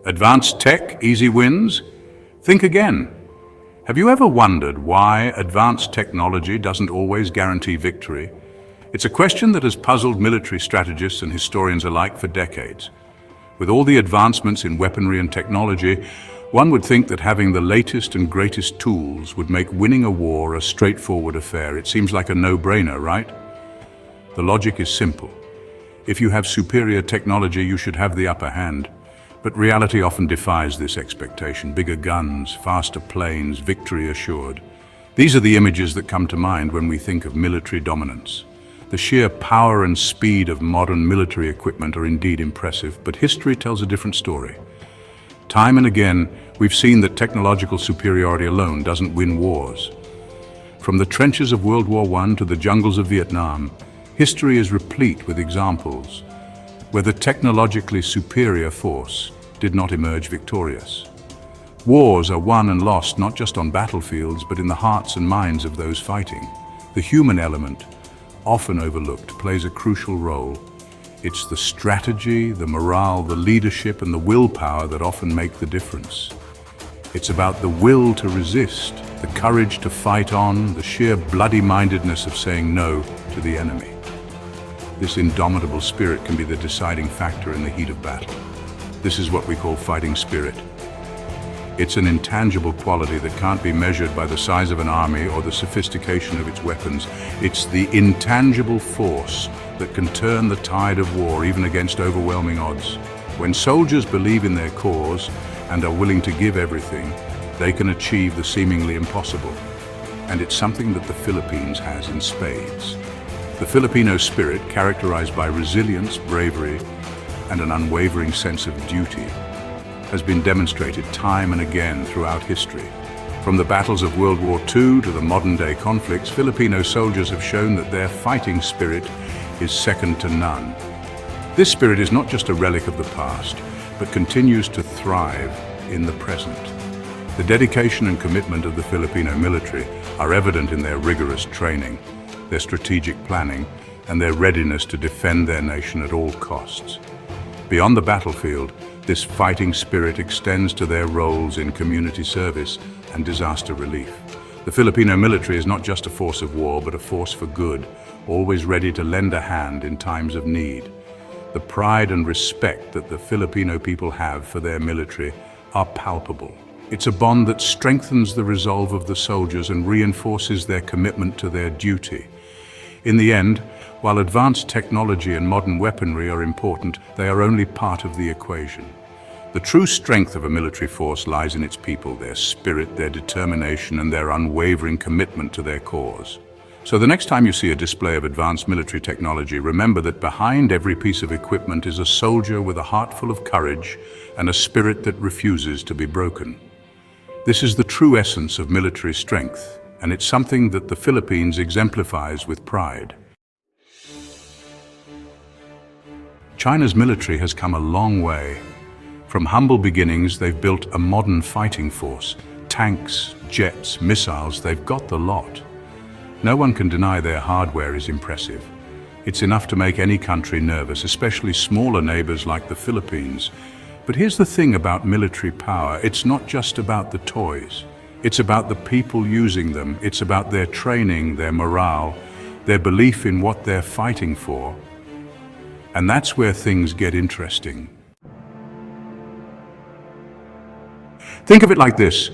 Advanced tech, easy wins? Think again. Have you ever wondered why advanced technology doesn't always guarantee victory? It's a question that has puzzled military strategists and historians alike for decades. With all the advancements in weaponry and technology, one would think that having the latest and greatest tools would make winning a war a straightforward affair. It seems like a no-brainer, right? The logic is simple. If you have superior technology, you should have the upper hand. But reality often defies this expectation. Bigger guns, faster planes, victory assured. These are the images that come to mind when we think of military dominance. The sheer power and speed of modern military equipment are indeed impressive, but history tells a different story. Time and again, we've seen that technological superiority alone doesn't win wars. From the trenches of World War I to the jungles of Vietnam, history is replete with examples where the technologically superior force did not emerge victorious. Wars are won and lost not just on battlefields, but in the hearts and minds of those fighting. The human element, often overlooked, plays a crucial role. It's the strategy, the morale, the leadership, and the willpower that often make the difference. It's about the will to resist, the courage to fight on, the sheer bloody-mindedness of saying no to the enemy. This indomitable spirit can be the deciding factor in the heat of battle. This is what we call fighting spirit. It's an intangible quality that can't be measured by the size of an army or the sophistication of its weapons. It's the intangible force that can turn the tide of war even against overwhelming odds. When soldiers believe in their cause and are willing to give everything, they can achieve the seemingly impossible. And it's something that the Philippines has in spades. The Filipino spirit, characterized by resilience, bravery, and an unwavering sense of duty, has been demonstrated time and again throughout history. From the battles of World War II to the modern-day conflicts, Filipino soldiers have shown that their fighting spirit is second to none. This spirit is not just a relic of the past, but continues to thrive in the present. The dedication and commitment of the Filipino military are evident in their rigorous training, their strategic planning, and their readiness to defend their nation at all costs. Beyond the battlefield, this fighting spirit extends to their roles in community service and disaster relief. The Filipino military is not just a force of war, but a force for good, always ready to lend a hand in times of need. The pride and respect that the Filipino people have for their military are palpable. It's a bond that strengthens the resolve of the soldiers and reinforces their commitment to their duty. In the end, while advanced technology and modern weaponry are important, they are only part of the equation. The true strength of a military force lies in its people, their spirit, their determination, and their unwavering commitment to their cause. So the next time you see a display of advanced military technology, remember that behind every piece of equipment is a soldier with a heart full of courage and a spirit that refuses to be broken. This is the true essence of military strength, and it's something that the Philippines exemplifies with pride. China's military has come a long way. From humble beginnings, they've built a modern fighting force. Tanks, jets, missiles, they've got the lot. No one can deny their hardware is impressive. It's enough to make any country nervous, especially smaller neighbors like the Philippines. But here's the thing about military power. It's not just about the toys. It's about the people using them. It's about their training, their morale, their belief in what they're fighting for. And that's where things get interesting. Think of it like this.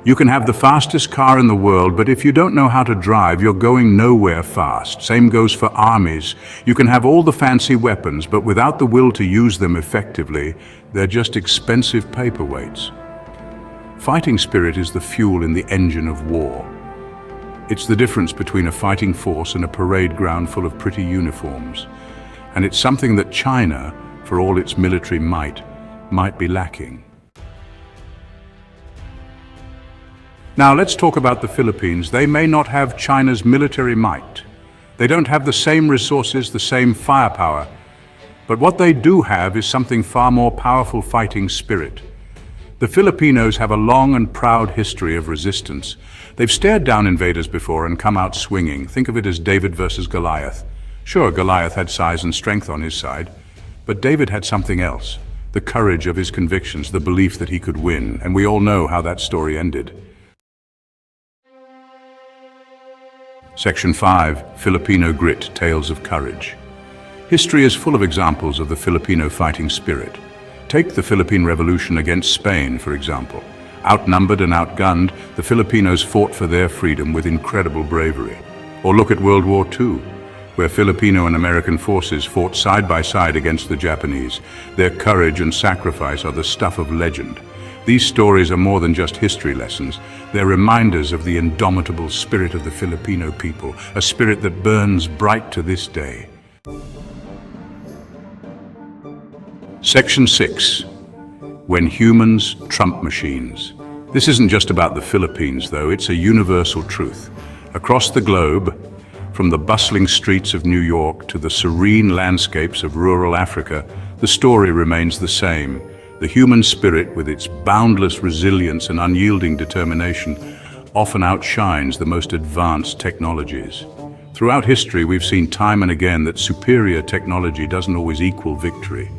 You can have the fastest car in the world, but if you don't know how to drive, you're going nowhere fast. Same goes for armies. You can have all the fancy weapons, but without the will to use them effectively, they're just expensive paperweights. Fighting spirit is the fuel in the engine of war. It's the difference between a fighting force and a parade ground full of pretty uniforms. And it's something that China, for all its military might be lacking. Now let's talk about the Philippines. They may not have China's military might. They don't have the same resources, the same firepower. But what they do have is something far more powerful: fighting spirit. The Filipinos have a long and proud history of resistance. They've stared down invaders before and come out swinging. Think of it as David versus Goliath. Sure, Goliath had size and strength on his side, but David had something else. the courage of his convictions, the belief that he could win, and we all know how that story ended. Section 5. Filipino Grit, Tales of Courage. History is full of examples of the Filipino fighting spirit. Take the Philippine Revolution against Spain, for example. Outnumbered and outgunned, the Filipinos fought for their freedom with incredible bravery. Or look at World War II, where Filipino and American forces fought side by side against the Japanese. Their courage and sacrifice are the stuff of legend. These stories are more than just history lessons. They're reminders of the indomitable spirit of the Filipino people, a spirit that burns bright to this day. Section 6. When humans trump machines. This isn't just about the Philippines, though. It's a universal truth. Across the globe, from the bustling streets of New York to the serene landscapes of rural Africa, the story remains the same. The human spirit, with its boundless resilience and unyielding determination, often outshines the most advanced technologies. Throughout history, we've seen time and again that superior technology doesn't always equal victory.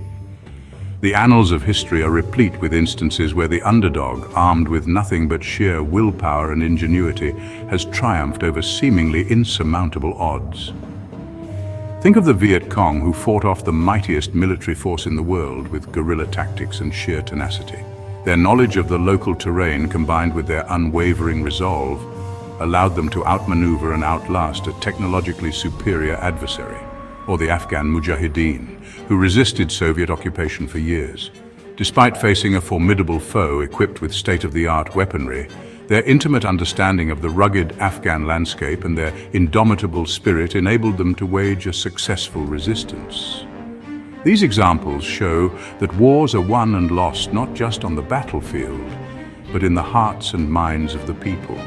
The annals of history are replete with instances where the underdog, armed with nothing but sheer willpower and ingenuity, has triumphed over seemingly insurmountable odds. Think of the Viet Cong, who fought off the mightiest military force in the world with guerrilla tactics and sheer tenacity. Their knowledge of the local terrain, combined with their unwavering resolve, allowed them to outmaneuver and outlast a technologically superior adversary. Or the Afghan Mujahideen, who resisted Soviet occupation for years. Despite facing a formidable foe equipped with state-of-the-art weaponry, their intimate understanding of the rugged Afghan landscape and their indomitable spirit enabled them to wage a successful resistance. These examples show that wars are won and lost not just on the battlefield, but in the hearts and minds of the people.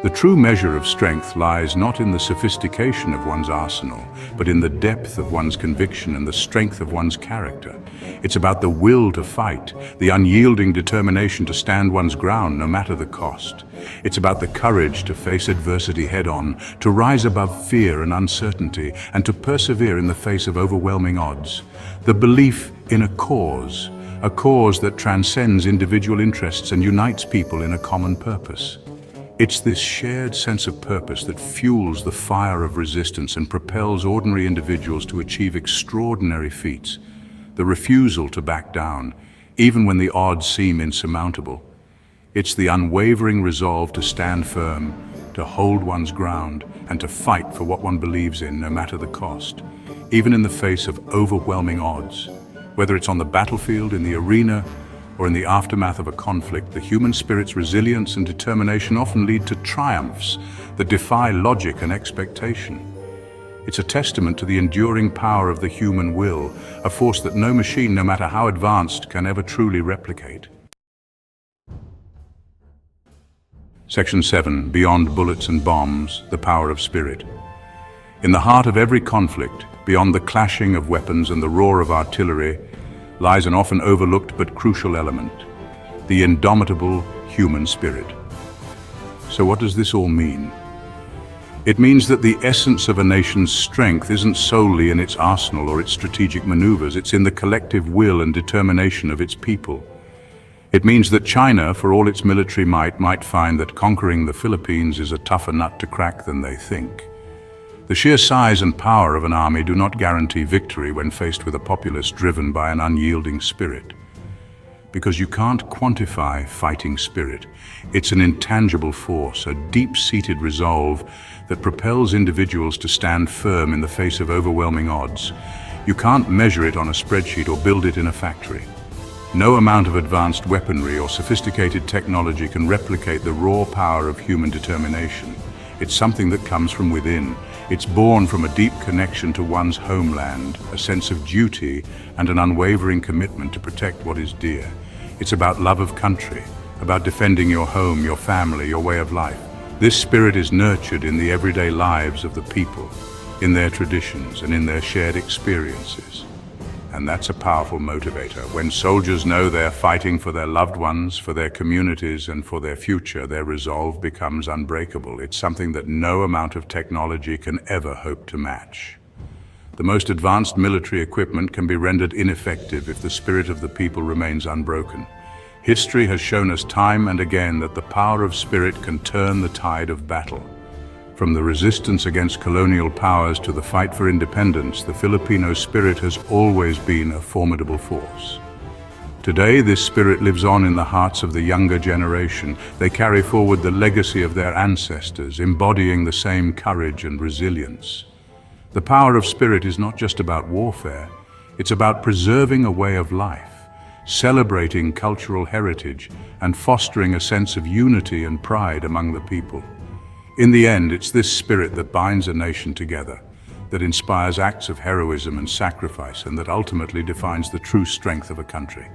The true measure of strength lies not in the sophistication of one's arsenal, but in the depth of one's conviction and the strength of one's character. It's about the will to fight, the unyielding determination to stand one's ground no matter the cost. It's about the courage to face adversity head-on, to rise above fear and uncertainty, and to persevere in the face of overwhelming odds. The belief in a cause that transcends individual interests and unites people in a common purpose. It's this shared sense of purpose that fuels the fire of resistance and propels ordinary individuals to achieve extraordinary feats. The refusal to back down, even when the odds seem insurmountable. It's the unwavering resolve to stand firm, to hold one's ground, and to fight for what one believes in, no matter the cost, even in the face of overwhelming odds. Whether it's on the battlefield, in the arena, or in the aftermath of a conflict, the human spirit's resilience and determination often lead to triumphs that defy logic and expectation. It's a testament to the enduring power of the human will, a force that no machine, no matter how advanced, can ever truly replicate. Section 7. Beyond bullets and bombs, the power of spirit. In the heart of every conflict, beyond the clashing of weapons and the roar of artillery, lies an often overlooked but crucial element, the indomitable human spirit. So what does this all mean? It means that the essence of a nation's strength isn't solely in its arsenal or its strategic maneuvers, it's in the collective will and determination of its people. It means that China, for all its military might find that conquering the Philippines is a tougher nut to crack than they think. The sheer size and power of an army do not guarantee victory when faced with a populace driven by an unyielding spirit. Because you can't quantify fighting spirit. It's an intangible force, a deep-seated resolve that propels individuals to stand firm in the face of overwhelming odds. You can't measure it on a spreadsheet or build it in a factory. No amount of advanced weaponry or sophisticated technology can replicate the raw power of human determination. It's something that comes from within. It's born from a deep connection to one's homeland, a sense of duty, and an unwavering commitment to protect what is dear. It's about love of country, about defending your home, your family, your way of life. This spirit is nurtured in the everyday lives of the people, in their traditions, and in their shared experiences. And that's a powerful motivator. When soldiers know they're fighting for their loved ones, for their communities, and for their future, their resolve becomes unbreakable. It's something that no amount of technology can ever hope to match. The most advanced military equipment can be rendered ineffective if the spirit of the people remains unbroken. History has shown us time and again that the power of spirit can turn the tide of battle. From the resistance against colonial powers to the fight for independence, the Filipino spirit has always been a formidable force. Today, this spirit lives on in the hearts of the younger generation. They carry forward the legacy of their ancestors, embodying the same courage and resilience. The power of spirit is not just about warfare, it's about preserving a way of life, celebrating cultural heritage, and fostering a sense of unity and pride among the people. In the end, it's this spirit that binds a nation together, that inspires acts of heroism and sacrifice, and that ultimately defines the true strength of a country.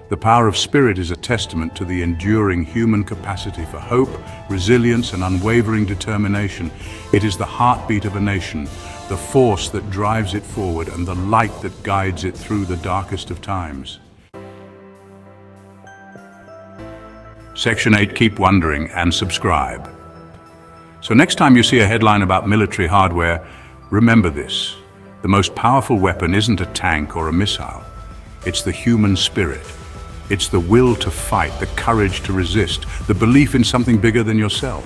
The power of spirit is a testament to the enduring human capacity for hope, resilience, and unwavering determination. It is the heartbeat of a nation, the force that drives it forward, and the light that guides it through the darkest of times. Section 8, keep wondering and subscribe. So next time you see a headline about military hardware, remember this. The most powerful weapon isn't a tank or a missile. It's the human spirit. It's the will to fight, the courage to resist, the belief in something bigger than yourself.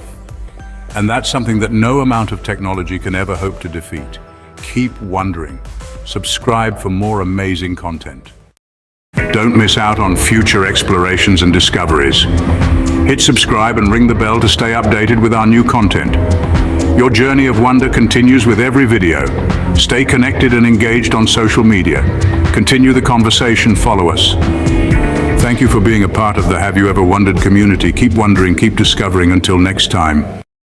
And that's something that no amount of technology can ever hope to defeat. Keep wondering. Subscribe for more amazing content. Don't miss out on future explorations and discoveries. Hit subscribe and ring the bell to stay updated with our new content. Your journey of wonder continues with every video. Stay connected and engaged on social media. Continue the conversation, follow us. Thank you for being a part of the Have You Ever Wondered community. Keep wondering, keep discovering. Until next time.